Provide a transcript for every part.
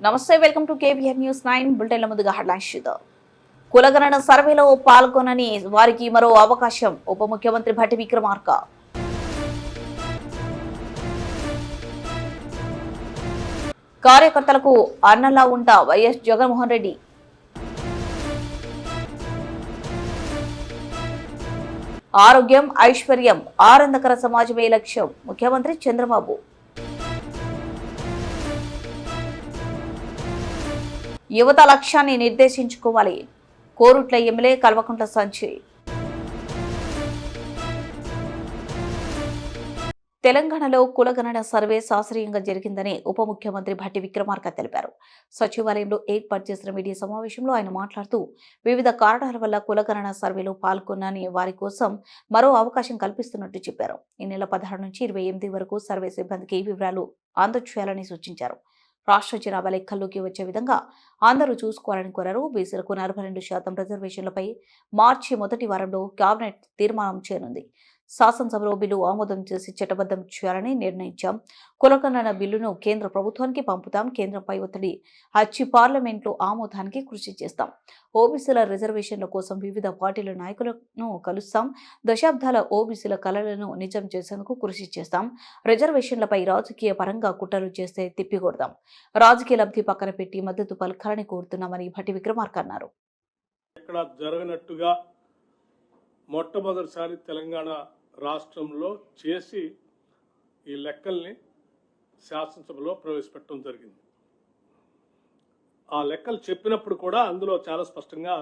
నమస్తే, welcome to KVR news 9 బులెటిన్ల ముందుగా headlines చూద్దాం. కులగణన సర్వేలో పాల్గొనని వారికి మరో అవకాశం. ఉప ముఖ్యమంత్రి భట్టి విక్రమార్క. కార్యకర్తలకు అన్నలా ఉంటా వైఎస్ జగన్మోహన్ రెడ్డి. ఆరోగ్యం, ఐశ్వర్యం, ఆనందకర సమాజమే లక్ష్యం. ముఖ్యమంత్రి చంద్రబాబు. యువత లక్ష్యాన్ని నిర్దేశించుకోవాలి. కోరుట్ల ఎమ్మెల్యే కల్వకుంట్ల సంజయ్. తెలంగాణలో కులగణన సర్వే శాస్త్రీయంగా జరిగిందని ఉప ముఖ్యమంత్రి భట్టి విక్రమార్క తెలిపారు. సచివాలయంలో ఏర్పాటు చేసిన మీడియా సమావేశంలో ఆయన మాట్లాడుతూ, వివిధ కారణాల వల్ల కులగణన సర్వేలో పాల్గొనని వారి కోసం మరో అవకాశం కల్పిస్తున్నట్టు చెప్పారు. ఈ నెల 16 నుంచి 28 వరకు సర్వే సిబ్బందికి వివరాలు అందజేయాలని సూచించారు. రాష్ట్ర జనాభా లెక్కల్లోకి వచ్చే విధంగా అందరూ చూసుకోవాలని కోరారు. బీసీలకు 42% రిజర్వేషన్లపై మార్చి మొదటి వారంలో కేబినెట్ తీర్మానం చేయనుంది. శాసనసభలో బిల్లు ఆమోదం చేసి చట్టబద్ధం చేయాలని నిర్ణయించాం. కులగణన బిల్లును కేంద్ర ప్రభుత్వానికి పంపుతాం. కేంద్రంపై ఒత్తిడి వచ్చి పార్లమెంట్లో ఆమోదానికి కృషి చేస్తాం. ఓబీసీల రిజర్వేషన్ల కోసం వివిధ పార్టీల నాయకులను కలుస్తాం. దశాబ్దాల ఓబీసీల కలలను నిజం చేసేందుకు కృషి చేస్తాం. రిజర్వేషన్లపై రాజకీయ పరంగా కుట్రలు చేస్తే తిప్పికొడతాం. రాజకీయ లబ్ధి పక్కన పెట్టి మద్దతు పలకాలని కోరుతున్నామని భట్టి విక్రమార్క అన్నారు. ఇక్కడ జరగనట్టుగా మొట్టమొదటిసారి తెలంగాణ రాష్ట్రంలో చేసి ఈ లెక్కల్ని శాసనసభలో ప్రవేశపెట్టడం జరిగింది. ఆ లెక్కలు చెప్పినప్పుడు కూడా అందులో చాలా స్పష్టంగా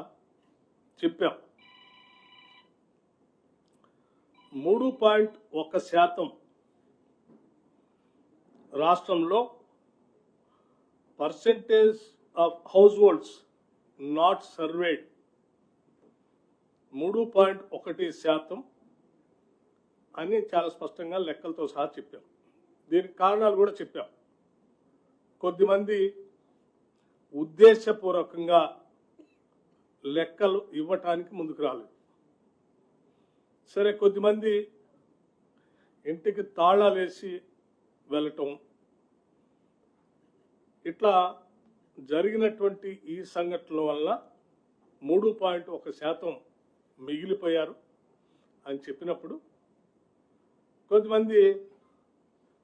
చెప్పాం. 3.1% రాష్ట్రంలో percentage of house holds not surveyed 3.1% అని చాలా స్పష్టంగా లెక్కలతో సహా చెప్పాం. దీనికి కారణాలు కూడా చెప్పాం. కొద్దిమంది ఉద్దేశపూర్వకంగా లెక్కలు ఇవ్వటానికి ముందుకు రాలేదు. సరే, కొద్దిమంది ఇంటికి తాళాలు వేసి వెళ్ళటం, ఇట్లా జరిగినటువంటి ఈ సంఘటనల వల్ల 3.1% మిగిలిపోయారు అని చెప్పినప్పుడు కొంతమంది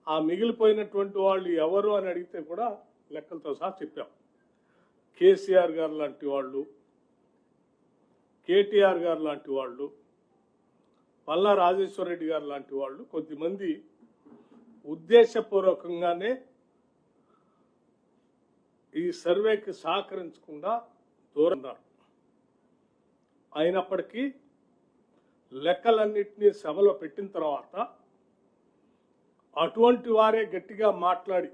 ఆ మిగిలిపోయినటువంటి వాళ్ళు ఎవరు అని అడిగితే కూడా లెక్కలతో సహా చెప్పాం. కేసీఆర్ గారు లాంటి వాళ్ళు, కేటీఆర్ గారు లాంటి వాళ్ళు, పల్లా రాజేశ్వర రెడ్డి గారు లాంటి వాళ్ళు కొద్దిమంది ఉద్దేశపూర్వకంగానే ఈ సర్వేకి సహకరించకుండా దూరం ఉన్నారు. అయినప్పటికీ లెక్కలన్నింటినీ సభలో పెట్టిన తర్వాత అటువంటి వారే గట్టిగా మాట్లాడి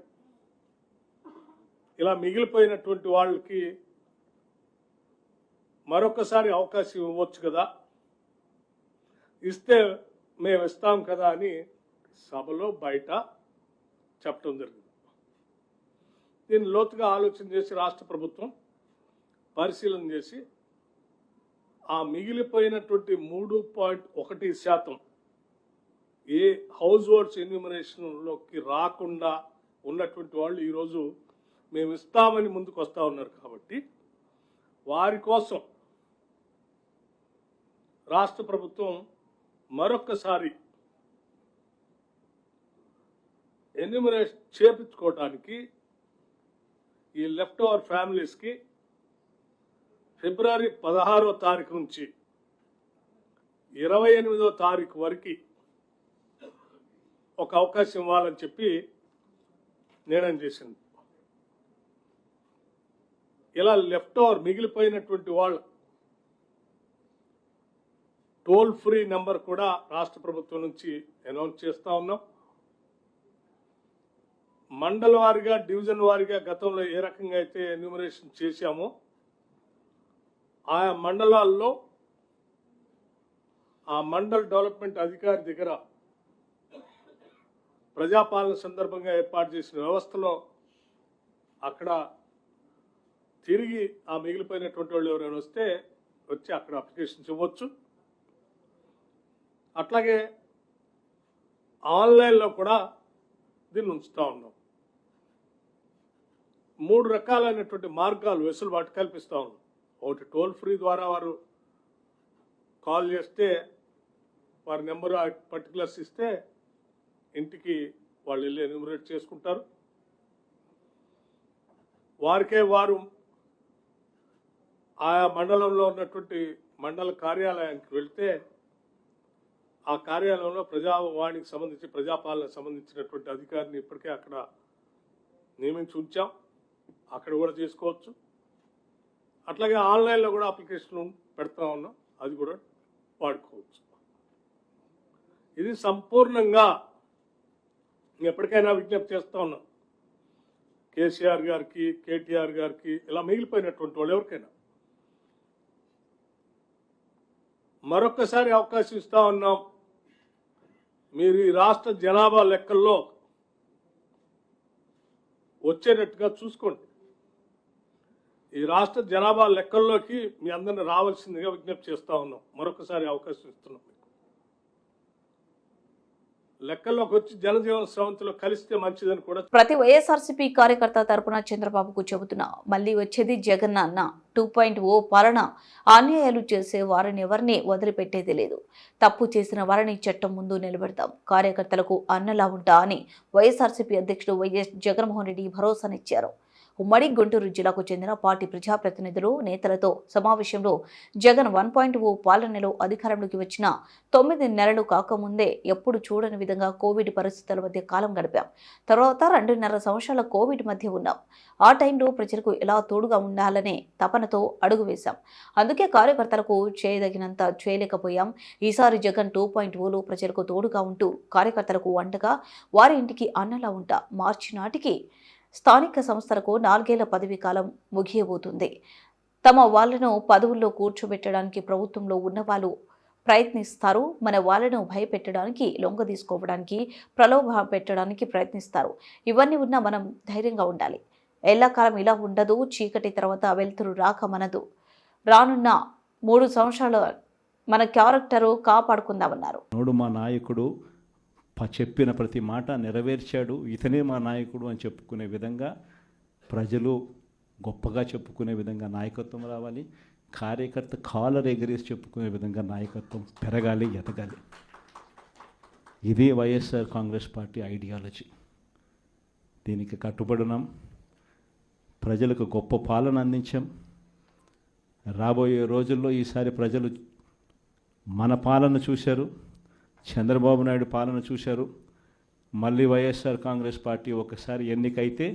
ఇలా మిగిలిపోయినటువంటి వాళ్ళకి మరొకసారి అవకాశం ఇవ్వచ్చు కదా, ఇస్తే మేము ఇస్తాం కదా అని సభలో బయట చెప్పడం జరిగింది. దీన్ని లోతుగా ఆలోచన చేసి రాష్ట్ర ప్రభుత్వం పరిశీలన చేసి ఆ మిగిలిపోయినటువంటి 3.1% ఏ హౌస్ హోల్డ్స్ ఎన్యూమరేషన్లోకి రాకుండా ఉన్నటువంటి వాళ్ళు ఈరోజు మేము ఇస్తామని ముందుకు వస్తూ ఉన్నారు. కాబట్టి వారి కోసం రాష్ట్ర ప్రభుత్వం మరొక్కసారి ఎన్యూమరేషన్ చేపించుకోవడానికి ఈ లెఫ్ట్ ఓవర్ ఫ్యామిలీస్కి ఫిబ్రవరి 16వ తారీఖు నుంచి 28వ తారీఖు వరకు ఒక అవకాశం ఇవ్వాలని చెప్పి నిర్ణయం చేసింది. ఇలా లెఫ్ట్ ఓవర్ మిగిలిపోయినటువంటి వాళ్ళు టోల్ ఫ్రీ నెంబర్ కూడా రాష్ట్ర ప్రభుత్వం నుంచి అనౌన్స్ చేస్తూ ఉన్నాం. మండల వారీగా, డివిజన్ వారీగా గతంలో ఏ రకంగా అయితే ఎన్యూమరేషన్ చేశామో ఆయా మండలాల్లో ఆ మండల్ డెవలప్మెంట్ అధికారి దగ్గర ప్రజాపాలన సందర్భంగా ఏర్పాటు చేసిన వ్యవస్థలో అక్కడ తిరిగి ఆ మిగిలిపోయినటువంటి వాళ్ళు ఎవరైనా వస్తే వచ్చి అక్కడ అప్లికేషన్స్ ఇవ్వచ్చు. అట్లాగే ఆన్లైన్లో కూడా దీన్ని ఉంచుతూ ఉన్నాం. 3 రకాలైనటువంటి మార్గాలు వెసులుబాటు కల్పిస్తూ ఉన్నాం. ఒకటి టోల్ ఫ్రీ ద్వారా వారు కాల్ చేస్తే వారి నెంబరు పర్టికులర్స్ ఇస్తే ఇంటికి వాళ్ళు వెళ్ళి ఎన్యూమరేట్ చేసుకుంటారు. వారికే వారు ఆయా మండలంలో ఉన్నటువంటి మండల కార్యాలయానికి వెళ్తే ఆ కార్యాలయంలో ప్రజావాణికి సంబంధించి ప్రజాపాలనకు సంబంధించినటువంటి అధికారిని ఇప్పటికే అక్కడ నియమించి ఉంచాం. అక్కడ కూడా చేసుకోవచ్చు. అట్లాగే ఆన్లైన్లో కూడా అప్లికేషన్ పెడతా ఉన్నాం, అది కూడా వాడుకోవచ్చు. ఇది సంపూర్ణంగా ఎప్పటికైనా విజ్ఞప్తి చేస్తూ ఉన్నాం కేసీఆర్ గారికి, కేటీఆర్ గారికి, ఇలా మిగిలిపోయినటువంటి వాళ్ళు ఎవరికైనా మరొక్కసారి అవకాశం ఇస్తా ఉన్నాం. మీరు ఈ రాష్ట్ర జనాభా లెక్కల్లో వచ్చేటట్టుగా చూసుకోండి. ఈ రాష్ట్ర జనాభా లెక్కల్లోకి మీ అందరిని రావాల్సిందిగా విజ్ఞప్తి చేస్తా ఉన్నాం. మరొకసారి అవకాశం ఇస్తున్నాం. లెక్కల్లోకి వచ్చి జనజీవన స్రవంతిలో కలిస్తే మంచిదని కూడా ప్రతి వైఎస్ఆర్సీపీ కార్యకర్త తరపున చంద్రబాబుకు చెబుతున్నా, మళ్లీ వచ్చేది జగన్ అన్న 2.0 పాలన. అన్యాయాలు చేసే వారిని ఎవరిని వదిలిపెట్టేది లేదు. తప్పు చేసిన వారిని చట్టం ముందు నిలబెడతాం. కార్యకర్తలకు అన్నలా ఉంటా అని వైఎస్ఆర్సీపీ అధ్యక్షుడు వైఎస్ జగన్మోహన్ రెడ్డి భరోసానిచ్చారు. ఉమ్మడి గుంటూరు జిల్లాకు చెందిన పార్టీ ప్రజాప్రతినిధులు, నేతలతో సమావేశంలో జగన్ 1.0 పాలనలో అధికారంలోకి వచ్చిన 9 నెలలు కాకముందే ఎప్పుడు చూడని విధంగా కోవిడ్ పరిస్థితుల మధ్య కాలం గడిపాం. తర్వాత 2.5 సంవత్సరాల కోవిడ్ మధ్య ఉన్నాం. ఆ టైంలో ప్రజలకు ఎలా తోడుగా ఉండాలనే తపనతో అడుగు వేశాం. అందుకే కార్యకర్తలకు చేయదగినంత చేయలేకపోయాం. ఈసారి జగన్ 2.0లో ప్రజలకు తోడుగా ఉంటూ కార్యకర్తలకు వంటగా వారి ఇంటికి అన్నలా ఉంటా. మార్చి నాటికి స్థానిక సంస్థలకు 4 ఏళ్ల పదవీ కాలం ముగియబోతుంది. తమ వాళ్లను పదవుల్లో కూర్చోబెట్టడానికి ప్రభుత్వంలో ఉన్నవాళ్ళు ప్రయత్నిస్తారు. మన వాళ్లను భయపెట్టడానికి, లొంగ తీసుకోవడానికి, ప్రలోభ పెట్టడానికి ప్రయత్నిస్తారు. ఇవన్నీ ఉన్నా మనం ధైర్యంగా ఉండాలి. ఎల్లకాలం ఇలా ఉండదు. చీకటి తర్వాత వెలుతురు రాక మనదు. రానున్న 3 సంవత్సరాలు మన క్యారెక్టరు కాపాడుకుందామన్నారు. మా నాయకుడు చెప్పిన ప్రతి మాట నెరవేర్చాడు, ఇతనే మా నాయకుడు అని చెప్పుకునే విధంగా, ప్రజలు గొప్పగా చెప్పుకునే విధంగా నాయకత్వం రావాలి. కార్యకర్త కాలర్ ఎగరేసి చెప్పుకునే విధంగా నాయకత్వం పెరగాలి, ఎదగాలి. ఇది వైఎస్ఆర్ కాంగ్రెస్ పార్టీ ఐడియాలజీ. దీనికి కట్టుబడినాం. ప్రజలకు గొప్ప పాలన అందించాం. రాబోయే రోజుల్లో ఈసారి ప్రజలు మన పాలన చూశారు, చంద్రబాబు నాయుడు పాలన చూశారు. మళ్ళీ వైఎస్ఆర్ కాంగ్రెస్ పార్టీ ఒకసారి ఎన్నికైతే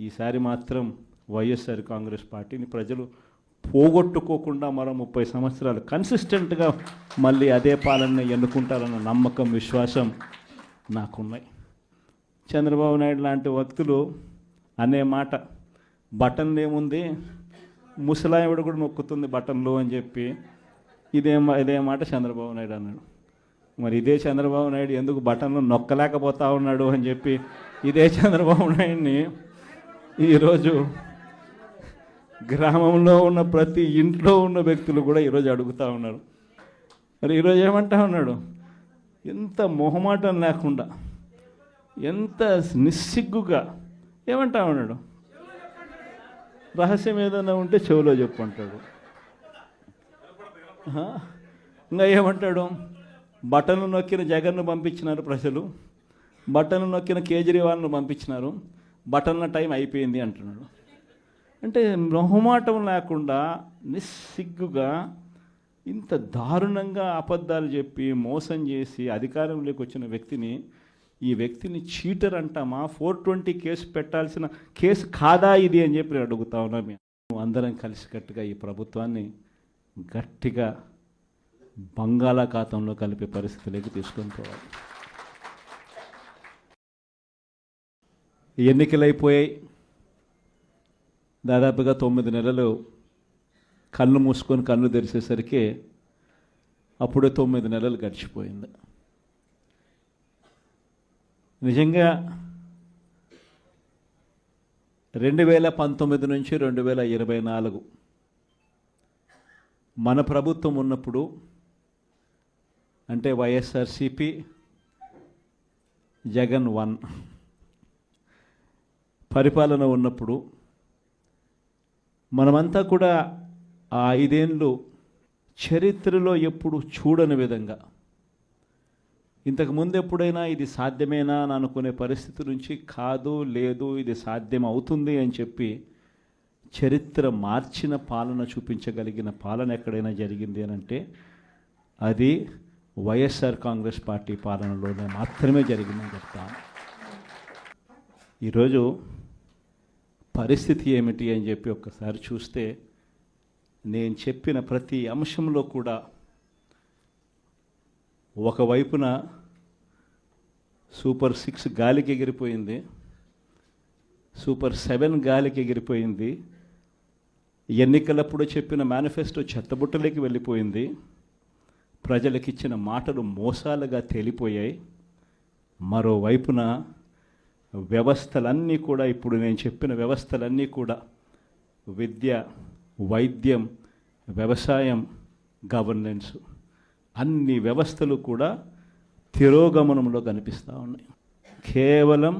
ఈసారి మాత్రం వైఎస్ఆర్ కాంగ్రెస్ పార్టీని ప్రజలు పోగొట్టుకోకుండా మరో 30 సంవత్సరాలు కన్సిస్టెంట్గా మళ్ళీ అదే పాలన ఎన్నుకుంటారన్న నమ్మకం, విశ్వాసం నాకున్నాయి. చంద్రబాబు నాయుడు లాంటి వ్యక్తులు అనే మాట, బటన్లు ఏముంది, ముసలావిడ కూడా నొక్కుతుంది బటన్లు అని చెప్పి ఇదే మాట చంద్రబాబు నాయుడు అన్నాడు. మరి ఇదే చంద్రబాబు నాయుడు ఎందుకు బటన్లు నొక్కలేకపోతా ఉన్నాడు అని చెప్పి ఇదే చంద్రబాబు నాయుడిని ఈరోజు గ్రామంలో ఉన్న ప్రతి ఇంట్లో ఉన్న వ్యక్తులు కూడా ఈరోజు అడుగుతూ ఉన్నారు. మరి ఈరోజు ఏమంటా ఉన్నాడు, ఎంత మొహమాటం లేకుండా, ఎంత నిస్సిగ్గుగా ఏమంటా ఉన్నాడు, రహస్యం ఏదైనా ఉంటే చెవిలో చెప్పు అంటాడు. ఇంకా ఏమంటాడు, బటన్లు నొక్కిన జగన్ను పంపించినారు ప్రజలు, బటన్లు నొక్కిన కేజ్రీవాల్ను పంపించినారు, బటన్ల టైం అయిపోయింది అంటున్నాడు. అంటే మొహమాటం లేకుండా నిస్సిగ్గుగా ఇంత దారుణంగా అబద్ధాలు చెప్పి మోసం చేసి అధికారంలోకి వచ్చిన వ్యక్తిని, ఈ వ్యక్తిని చీటర్ అంటామా, 420 కేసు పెట్టాల్సిన కేసు కాదా ఇది అని చెప్పి అడుగుతా ఉన్నాం. మేము అందరం కలిసికట్టుగా ఈ ప్రభుత్వాన్ని గట్టిగా బంగాళాఖాతంలో కలిపే పరిస్థితిలోకి తీసుకొని పోవాలి. ఎన్నికలు అయిపోయాయి. దాదాపుగా 9 నెలలు కళ్ళు మూసుకొని కళ్ళు తెరిచేసరికి అప్పుడే 9 నెలలు గడిచిపోయింది. నిజంగా 2019 నుంచి 2024 మన ప్రభుత్వం ఉన్నప్పుడు, అంటే వైఎస్ఆర్సీపీ జగన్ 1 పరిపాలన ఉన్నప్పుడు మనమంతా కూడా ఆ 5 ఏళ్ళు చరిత్రలో ఎప్పుడు చూడని విధంగా, ఇంతకుముందు ఎప్పుడైనా ఇది సాధ్యమేనా అని అనుకునే పరిస్థితి నుంచి కాదు, లేదు, ఇది సాధ్యం అవుతుంది అని చెప్పి చరిత్ర మార్చిన పాలన చూపించగలిగిన పాలన ఎక్కడైనా జరిగింది అని అంటే అది వైఎస్ఆర్ కాంగ్రెస్ పార్టీ పాలనలోనే మాత్రమే జరిగిందని చెప్తాను. ఈరోజు పరిస్థితి ఏమిటి అని చెప్పి ఒక్కసారి చూస్తే, నేను చెప్పిన ప్రతి అంశంలో కూడా ఒకవైపున సూపర్ 6 గాలికి ఎగిరిపోయింది, సూపర్ 7 గాలికి ఎగిరిపోయింది, ఎన్నికలప్పుడు చెప్పిన మేనిఫెస్టో చెత్తబుట్టలోకి వెళ్ళిపోయింది, ప్రజలకిచ్చిన మాటలు మోసాలుగా తేలిపోయాయి. మరోవైపున వ్యవస్థలన్నీ కూడా, ఇప్పుడు నేను చెప్పిన వ్యవస్థలన్నీ కూడా, విద్య, వైద్యం, వ్యవసాయం, గవర్నెన్స్, అన్ని వ్యవస్థలు కూడా తిరోగమనంలో కనిపిస్తూ ఉన్నాయి. కేవలం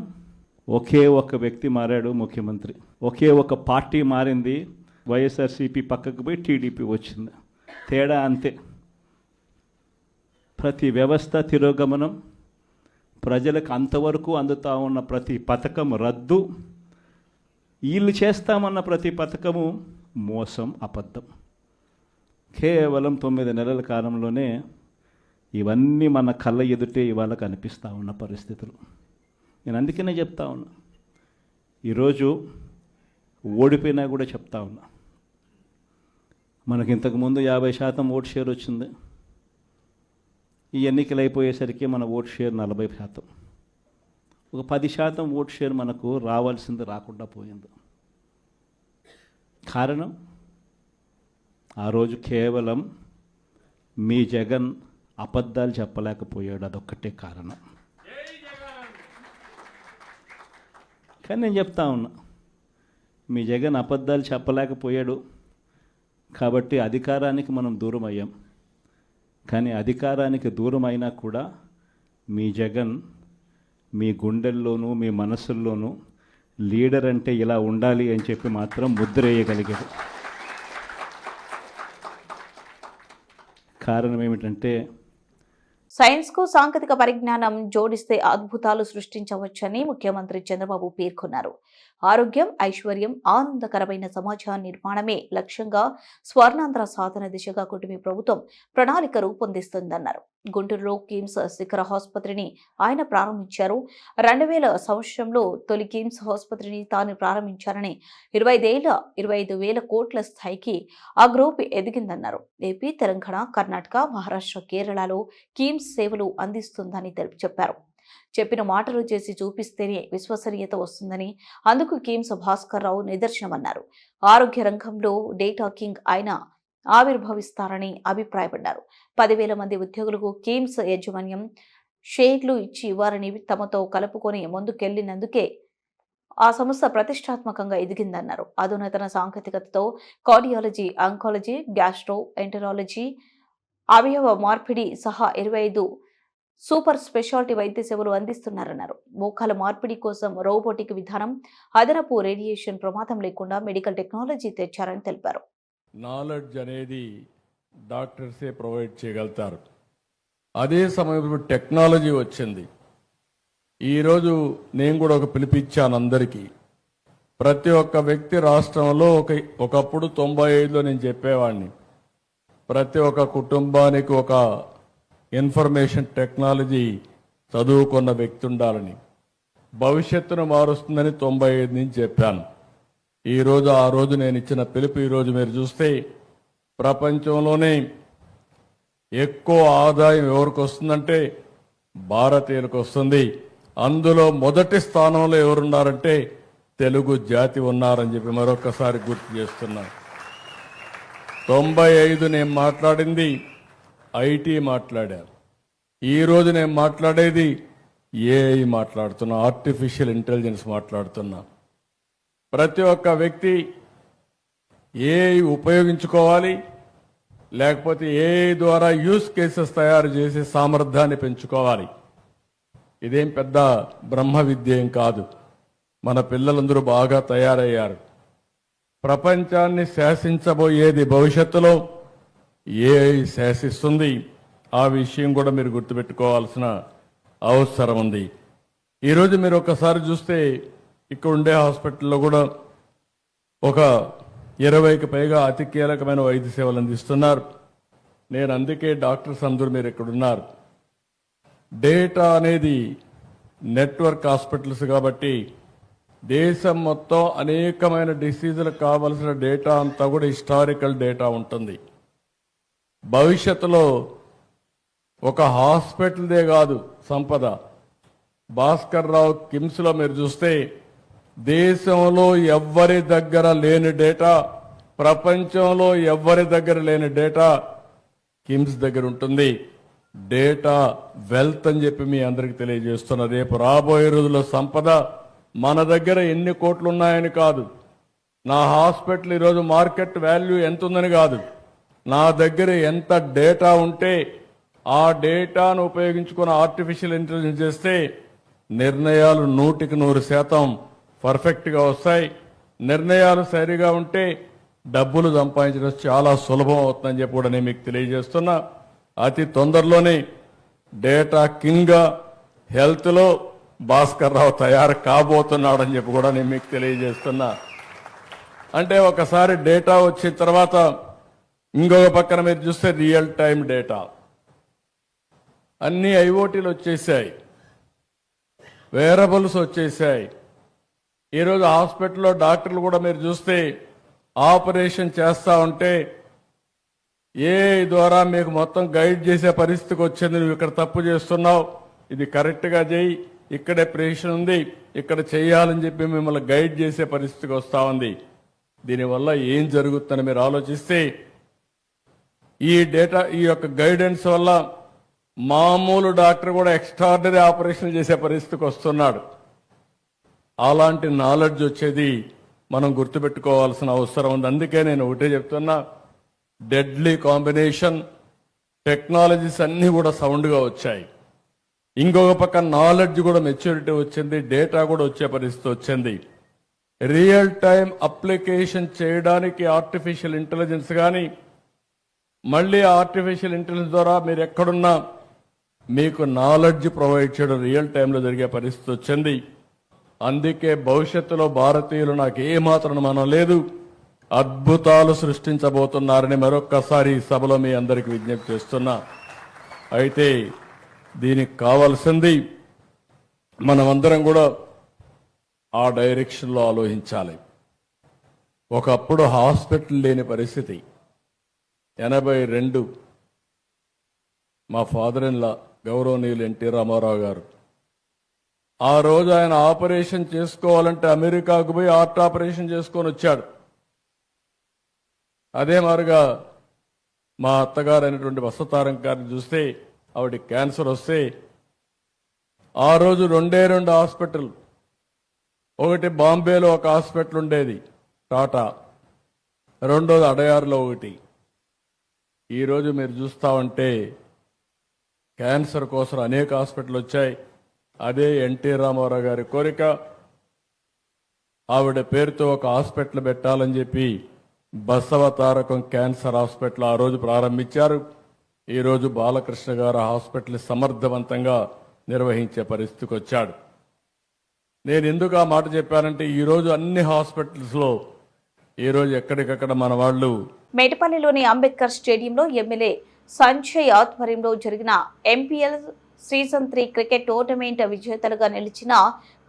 ఒకే ఒక వ్యక్తి మారాడు, ముఖ్యమంత్రి. ఒకే ఒక పార్టీ మారింది, వైఎస్ఆర్సీపీ పక్కకు పోయి టీడీపీ వచ్చింది. తేడా అంతే. ప్రతి వ్యవస్థ తిరోగమనం, ప్రజలకు అంతవరకు అందుతూ ఉన్న ప్రతి పథకం రద్దు, వీళ్ళు చేస్తామన్న ప్రతి పథకము మోసం, అబద్ధం. కేవలం 9 నెలల కాలంలోనే ఇవన్నీ మన కళ్ళ ఎదుటే ఇవాళ కనిపిస్తూ ఉన్న పరిస్థితులు. నేను అందుకనే చెప్తా ఉన్నా, ఈరోజు ఓడిపోయినా కూడా చెప్తా ఉన్నా, మనకి ఇంతకుముందు 50% ఓట్ షేర్ వచ్చింది. ఈ ఎన్నికలు అయిపోయేసరికి మన ఓట్ షేర్ 40%. ఒక 10% ఓట్ షేర్ మనకు రావాల్సింది రాకుండా పోయింది. కారణం, ఆ రోజు కేవలం మీ జగన్ అబద్ధాలు చెప్పలేకపోయాడు, అదొక్కటే కారణం. కానీ నేను చెప్తా ఉన్నా, మీ జగన్ అబద్ధాలు చెప్పలేకపోయాడు కాబట్టి అధికారానికి మనం దూరం అయ్యాం. కానీ అధికారానికి దూరం అయినా కూడా మీ జగన్ మీ గుండెల్లోనూ మీ మనసుల్లోనూ లీడర్ అంటే ఇలా ఉండాలి అని చెప్పి మాత్రం ముద్ర వేయగలిగాడు. కారణం ఏమిటంటే, సైన్స్కు సాంకేతిక పరిజ్ఞానం జోడిస్తే అద్భుతాలు సృష్టించవచ్చని ముఖ్యమంత్రి చంద్రబాబు పేర్కొన్నారు. ఆరోగ్యం, ఐశ్వర్యం, ఆనందకరమైన సమాజ నిర్మాణమే లక్ష్యంగా స్వర్ణాంధ్ర సాధన దిశగా కూటమి ప్రభుత్వం ప్రణాళిక రూపొందిస్తుందన్నారు. గుంటూరులో కిమ్స్ శిఖర ఆసుపత్రిని ఆయన ప్రారంభించారు. 2000 సంవత్సరంలో తొలి కిమ్స్ ఆసుపత్రిని తాను ప్రారంభించారని, 25,000 కోట్ల స్థాయికి ఆ గ్రూప్ ఎదిగిందన్నారు. ఏపీ, తెలంగాణ, కర్ణాటక, మహారాష్ట్ర, కేరళలో కిమ్స్ సేవలు అందిస్తుందని చెప్పారు. చెప్పిన మాటలు చేసి చూపిస్తేనే విశ్వసనీయత వస్తుందని, అందుకు కిమ్స్ భాస్కర్ రావు నిదర్శనమన్నారు. ఆరోగ్య రంగంలో డేటా కింగ్ ఆయన ఆవిర్భవిస్తారని అభిప్రాయపడ్డారు. 10,000 మంది ఉద్యోగులకు కిమ్స్ యాజమాన్యం షేర్లు ఇచ్చి వారిని తమతో కలుపుకొని ముందుకెళ్లినందుకే ఆ సంస్థ ప్రతిష్టాత్మకంగా ఎదిగిందన్నారు. అధునాతన సాంకేతికతతో కార్డియాలజీ, ఆంకాలజీ, గ్యాస్ట్రో ఎంటరాలజీ, అవయవ మార్పిడి సహా 25 సూపర్ స్పెషాలిటీ వైద్య సేవలు అందిస్తున్నారన్నారు. మోకాల మార్పిడి కోసం రోబోటిక్ విధానం, అదనపు రేడియేషన్ ప్రమాదం లేకుండా మెడికల్ టెక్నాలజీ తెచ్చారని తెలిపారు. నాలెడ్జ్ అనేది డాక్టర్సే ప్రొవైడ్ చేయగలుగుతారు. అదే సమయంలో టెక్నాలజీ వచ్చింది. ఈరోజు నేను కూడా ఒక పిలిపిచ్చాను అందరికీ. ప్రతి ఒక్క వ్యక్తి రాష్ట్రంలో ఒకప్పుడు 95లో నేను చెప్పేవాడిని, ప్రతి ఒక్క కుటుంబానికి ఒక ఇన్ఫర్మేషన్ టెక్నాలజీ చదువుకున్న వ్యక్తి ఉండాలని, భవిష్యత్తును మారుస్తుందని 95 నుంచి చెప్పాను. ఈరోజు ఆ రోజు నేను ఇచ్చిన పిలుపు ఈరోజు మీరు చూస్తే ప్రపంచంలోనే ఎక్కువ ఆదాయం ఎవరికి వస్తుందంటే భారతీయులకు వస్తుంది. అందులో మొదటి స్థానంలో ఎవరున్నారంటే తెలుగు జాతి ఉన్నారని చెప్పి మరొకసారి గుర్తు చేస్తున్నాను. 95 నేను మాట్లాడింది ఐటీ మాట్లాడారు. ఈరోజు నేను మాట్లాడేది ఏఐ మాట్లాడుతున్నా, ఆర్టిఫిషియల్ ఇంటెలిజెన్స్ మాట్లాడుతున్నా. ప్రతి ఒక్క వ్యక్తి ఏఐ ఉపయోగించుకోవాలి, లేకపోతే ఏఐ ద్వారా యూస్ కేసెస్ తయారు చేసే సామర్థ్యాన్ని పెంచుకోవాలి. ఇదేం పెద్ద బ్రహ్మ విద్య ఏం కాదు. మన పిల్లలందరూ బాగా తయారయ్యారు. ప్రపంచాన్ని శాసించబోయేది భవిష్యత్తులో ఏఐ శాసిస్తుంది. ఆ విషయం కూడా మీరు గుర్తుపెట్టుకోవాల్సిన అవసరం ఉంది. ఈరోజు మీరు ఒకసారి చూస్తే ఇక్కడ ఉండే హాస్పిటల్లో కూడా ఒక 20కి పైగా అతి కీలకమైన వైద్య సేవలు అందిస్తున్నారు. నేను అందుకే డాక్టర్స్ అందరూ మీరు ఇక్కడ ఉన్నారు. డేటా అనేది నెట్వర్క్ హాస్పిటల్స్ కాబట్టి దేశం మొత్తం అనేకమైన డిసీజులకు కావలసిన డేటా అంతా కూడా హిస్టారికల్ డేటా ఉంటుంది. భవిష్యత్తులో ఒక హాస్పిటల్దే కాదు సంపద. భాస్కర్ రావు కిమ్స్లో మీరు చూస్తే దేశంలో ఎవ్వరి దగ్గర లేని డేటా, ప్రపంచంలో ఎవ్వరి దగ్గర లేని డేటా కిమ్స్ దగ్గర ఉంటుంది. డేటా వెల్త్ అని చెప్పి మీ అందరికి తెలియజేస్తున్నా. రేపు రాబోయే రోజుల్లో సంపద మన దగ్గర ఎన్ని కోట్లు ఉన్నాయని కాదు, నా హాస్పిటల్ ఈరోజు మార్కెట్ వాల్యూ ఎంత ఉందని కాదు, నా దగ్గర ఎంత డేటా ఉంటే ఆ డేటాను ఉపయోగించుకుని ఆర్టిఫిషియల్ ఇంటెలిజెన్స్ చేస్తే నిర్ణయాలు 100% పర్ఫెక్ట్గా వస్తాయి. నిర్ణయాలు సరిగా ఉంటే డబ్బులు సంపాదించడం చాలా సులభం అవుతుందని చెప్పి కూడా నేను మీకు తెలియజేస్తున్నా. అతి తొందరలోనే డేటా కింగ్గా హెల్త్లో భాస్కర్ రావు తయారు కాబోతున్నాడని చెప్పి కూడా నేను మీకు తెలియజేస్తున్నా. అంటే ఒకసారి డేటా వచ్చిన తర్వాత ఇంకొక పక్కన మీరు చూస్తే రియల్ టైం డేటా అన్ని ఐఓటీలు వచ్చేసాయి, వేరబుల్స్ వచ్చేసాయి. ఈరోజు హాస్పిటల్లో డాక్టర్లు కూడా మీరు చూస్తే ఆపరేషన్ చేస్తా ఉంటే ఏఐ ద్వారా మీకు మొత్తం గైడ్ చేసే పరిస్థితికి వచ్చింది. నువ్వు ఇక్కడ తప్పు చేస్తున్నావు, ఇది కరెక్ట్గా చేయి, ఇక్కడే ప్రేషన్ ఉంది, ఇక్కడ చేయాలని చెప్పి మిమ్మల్ని గైడ్ చేసే పరిస్థితికి వస్తూ ఉంది. దీనివల్ల ఏం జరుగుతుందని మీరు ఆలోచిస్తే ఈ డేటా, ఈ యొక్క గైడెన్స్ వల్ల మామూలు డాక్టర్ కూడా ఎక్స్ట్రాడినరీ ఆపరేషన్ చేసే పరిస్థితికి వస్తున్నాడు. అలాంటి నాలెడ్జ్ వచ్చేది మనం గుర్తుపెట్టుకోవాల్సిన అవసరం ఉంది. అందుకే నేను ఒకటే చెప్తున్నా, డెడ్లీ కాంబినేషన్ టెక్నాలజీస్ అన్నీ కూడా సౌండ్గా వచ్చాయి. ఇంకొక పక్క నాలెడ్జ్ కూడా మెచ్యూరిటీ వచ్చింది, డేటా కూడా వచ్చే పరిస్థితి వచ్చింది. రియల్ టైం అప్లికేషన్ చేయడానికి ఆర్టిఫిషియల్ ఇంటెలిజెన్స్ కానీ, మళ్ళీ ఆర్టిఫిషియల్ ఇంటెలిజెన్స్ ద్వారా మీరు ఎక్కడున్నా మీకు నాలెడ్జ్ ప్రొవైడ్ చేయడం రియల్ టైంలో జరిగే పరిస్థితి వచ్చింది. అందుకే భవిష్యత్తులో భారతీయులు నాకు ఏమాత్రం మనం లేదు, అద్భుతాలు సృష్టించబోతున్నారని మరొక్కసారి ఈ సభలో మీ అందరికీ విజ్ఞప్తి చేస్తున్నా. అయితే దీనికి కావాల్సింది మనమందరం కూడా ఆ డైరెక్షన్లో ఆలోచించాలి. ఒకప్పుడు హాస్పిటల్ లేని పరిస్థితి. 82 మా ఫాదర్ ఇన్ లా గౌరవనీయులు ఎన్టీ రామారావు గారు, ఆ రోజు ఆయన ఆపరేషన్ చేసుకోవాలంటే అమెరికాకు పోయి హార్ట్ ఆపరేషన్ చేసుకొని వచ్చాడు. అదే మారుగా మా అత్తగారు అయినటువంటి వసతారం గారిని చూస్తే ఆవిడ క్యాన్సర్ వస్తే ఆ రోజు 2 హాస్పిటల్, ఒకటి బాంబేలో ఒక హాస్పిటల్ ఉండేది టాటా, రెండోది అడయారులో ఒకటి. ఈరోజు మీరు చూస్తా ఉంటే క్యాన్సర్ కోసం అనేక హాస్పిటల్ వచ్చాయి. అదే ఎన్టీ రామారావు గారి కోరిక, ఆవిడ పేరుతో ఒక హాస్పిటల్ పెట్టాలని చెప్పి బసవ తారకం క్యాన్సర్ హాస్పిటల్ ఆ రోజు ప్రారంభించారు. ఈరోజు బాలకృష్ణ గారు హాస్పిటల్ సమర్థవంతంగా నిర్వహించే పరిస్థితికి వచ్చాడు. నేను ఎందుకు ఆ మాట చెప్పానంటే ఈరోజు అన్ని హాస్పిటల్స్లో ఈరోజు ఎక్కడికక్కడ మన వాళ్ళు. మేటపల్లిలోని అంబేద్కర్ స్టేడియంలో ఎమ్మెల్యే సంజయ్ ఆధ్వర్యంలో జరిగిన ఎంపీఎల్ సీజన్ 3 క్రికెట్ టోర్నమెంట్ విజేతలుగా నిలిచిన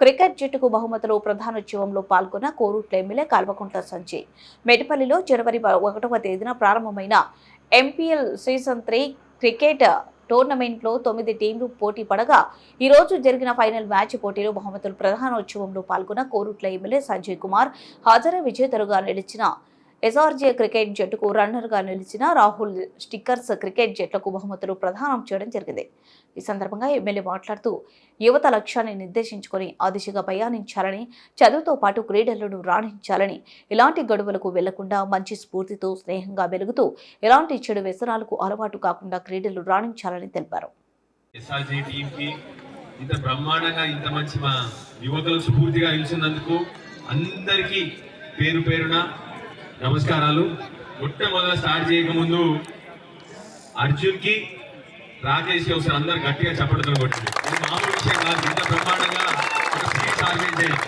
క్రికెట్ జట్టుకు బహుమతులు ప్రధానోత్సవంలో పాల్గొన్న కోరుట్ల ఎమ్మెల్యే కల్వకుంట్ల సంజయ్. మేటపల్లిలో జనవరి 1వ తేదీన ప్రారంభమైన ఎంపీఎల్ సీజన్ 3 క్రికెట్ టోర్నమెంట్లో 9 టీంలు పోటీ పడగా ఈ రోజు జరిగిన ఫైనల్ మ్యాచ్ పోటీలో బహుమతులు ప్రధానోత్సవంలో పాల్గొన్న కోరుట్ల ఎమ్మెల్యే సంజయ్ కుమార్ హాజరై విజేతలుగా నిలిచిన ఎస్ఆర్జే క్రికెట్ జట్టుకు రన్నర్గా నిలిచిన రాహుల్ స్టిక్కర్స్ క్రికెట్ జట్లకు బహుమతులు ప్రదానం చేయడం జరిగింది. ఈ సందర్భంగా ఎమ్మెల్యే మాట్లాడుతూ యువత లక్ష్యాన్ని నిర్దేశించుకొని ఆ దిశగా ప్రయాణించాలని, చదువుతో పాటు క్రీడలను రాణించాలని, ఎలాంటి గడువులకు వెళ్లకుండా మంచి స్ఫూర్తితో స్నేహంగా వెలుగుతూ ఎలాంటి చెడు వ్యసనాలకు అలవాటు కాకుండా క్రీడలు రాణించాలని తెలిపారు. ఇంత బ్రహ్మాండంగా ఇంత మంచి మా యువకులు స్ఫూర్తిగా నిలిచినందుకు అందరికీ పేరు పేరున నమస్కారాలు. మొట్టమొదట స్టార్ట్ చేయకముందు అర్జున్ కి రాకేష్ కి ఒకసారి అందరు గట్టిగా చప్పట్లు కొట్టింది. ఇది మామూలు విషయం కాదు. ఇంత బ్రహ్మాండంగా ఒక స్పీచ్ ఆర్గనైజ్ చేయండి.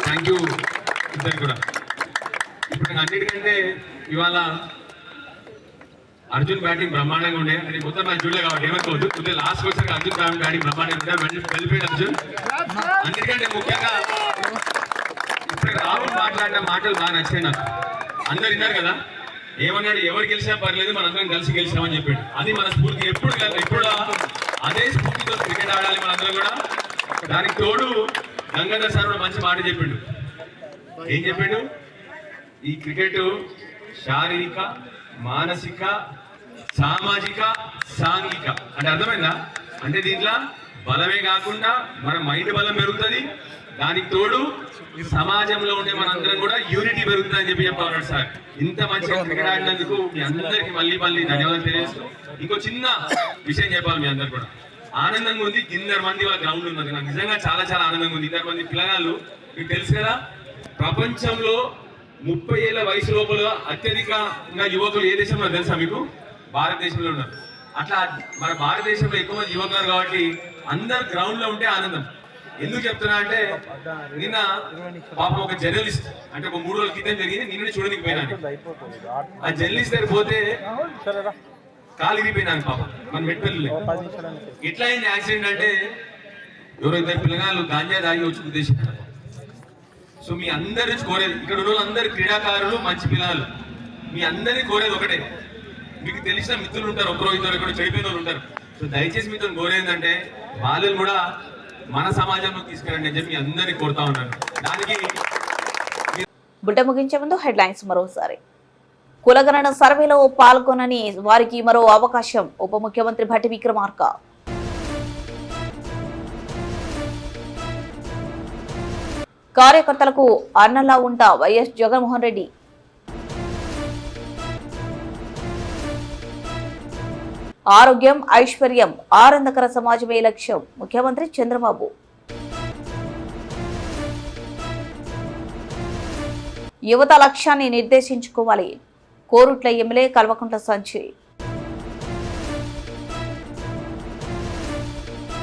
థ్యాంక్ యూ ఇద్దరు కూడా. ఇప్పుడు అన్నిటికంటే ఇవాళ అర్జున్ బ్యాటింగ్ బ్రహ్మాండంగా ఉండే. అది మొత్తం నాకు చూడలే కాబట్టి ఏమనుకోవద్దు. కొద్దిగా లాస్ట్ వచ్చాక అర్జున్ బ్యాటింగ్ బ్రహ్మాండంగా ఉంటే వెళ్ళిపోయాడు అర్జున్. అన్నిటికంటే ముఖ్యంగా ఇప్పుడు రాహుల్ మాట్లాడిన మాటలు బాగా నచ్చాయి నాకు. అందరు విన్నారు కదా, ఏమన్నాడు? ఎవరు గెలిచినా పర్లేదు, మనందరం కలిసి గెలిచినామని చెప్పాడు. అది మన స్ఫూర్తి. ఎప్పుడు అదే స్ఫూర్తితో క్రికెట్ ఆడాలి మనందరం కూడా. దానికి తోడు గంగాధర్ సార్ కూడా మంచి మాట చెప్పిండు. ఏం చెప్పిండు? ఈ క్రికెట్ శారీరక, మానసిక, సామాజిక, సాంఘిక అంటే అర్థమైందా? అంటే దీంట్లో బలమే కాకుండా మన మైండ్ బలం పెరుగుతుంది. దానికి తోడు సమాజంలో ఉండే మనందరం కూడా యూనిటీ పెరుగుతుంది అని చెప్పారు సార్. ఇంత మంచిగా క్రికెట్ ఆడినందుకు మీ అందరికి మళ్ళీ ధన్యవాదాలు తెలియజేస్తూ ఇంకో చిన్న విషయం చెప్పాలి. మీ అందరు కూడా ఆనందంగా ఉంది. 200 మంది వాళ్ళ గ్రౌండ్ ఉన్నది. నాకు నిజంగా చాలా ఆనందంగా ఉంది. 200 మంది పిల్లగాళ్ళు. మీకు తెలుసు కదా, ప్రపంచంలో 30 ఏళ్ల వయసు లోపల అత్యధికంగా యువకులు ఏ దేశంలో తెలుసా మీకు? భారతదేశంలో ఉన్నారు. అట్లా మన భారతదేశంలో ఎక్కువ మంది యువకులు కాబట్టి అందరు గ్రౌండ్ లో ఉంటే ఆనందం. ఎందుకు చెప్తున్నా అంటే, నిన్న పాపం ఒక జర్నలిస్ట్, అంటే ఒక 3 రోజుల క్రితం జరిగింది, నిన్న చూడడానికి పోయినాను. ఆ జర్నలిస్ట్ దగ్గర పోతే కాలు విరిగిపోయినాను పాపం. మన మెట్పల్లి ఎట్లా అయింది యాక్సిడెంట్ అంటే, ఎవరో 2 పిల్లగాళ్ళు గాంజా దాగి వచ్చి ఉద్దేశించారు. సో మీ అందరి నుంచి కోరేది, ఇక్కడ ఉన్న వాళ్ళందరూ క్రీడాకారులు, మంచి పిల్లలు, మీ అందరినీ కోరేది ఒకటే. మీకు తెలిసిన మిత్రులు ఉంటారు, ఒకరో ఇద్దరు ఎక్కడో చెడిపోయిన వాళ్ళు ఉంటారు. సో దయచేసి మీతో కోరేందంటే వాళ్ళని కూడా మన సమాజంలో తీసుకురండి అని చెప్పి అందరినీ కోరుతా ఉన్నాను. దానికి బుట్ట ముగించే ముందు హెడ్లైన్స్ మరోసారి. కులగణన సర్వేలో పాల్గొనని వారికి మరో అవకాశం, ఉప ముఖ్యమంత్రి భట్టి విక్రమార్క. కార్యకర్తలకు అన్నలా ఉంటా వైఎస్ జగన్మోహన్ రెడ్డి. ఆరోగ్యం, ఐశ్వర్యం, ఆనందకర సమాజమే లక్ష్యం, ముఖ్యమంత్రి చంద్రబాబు. యువత లక్ష్యాన్ని నిర్దేశించుకోవాలి, కోరుట్ల ఎమ్మెల్యే కల్వకుంట్ల సంజయ్.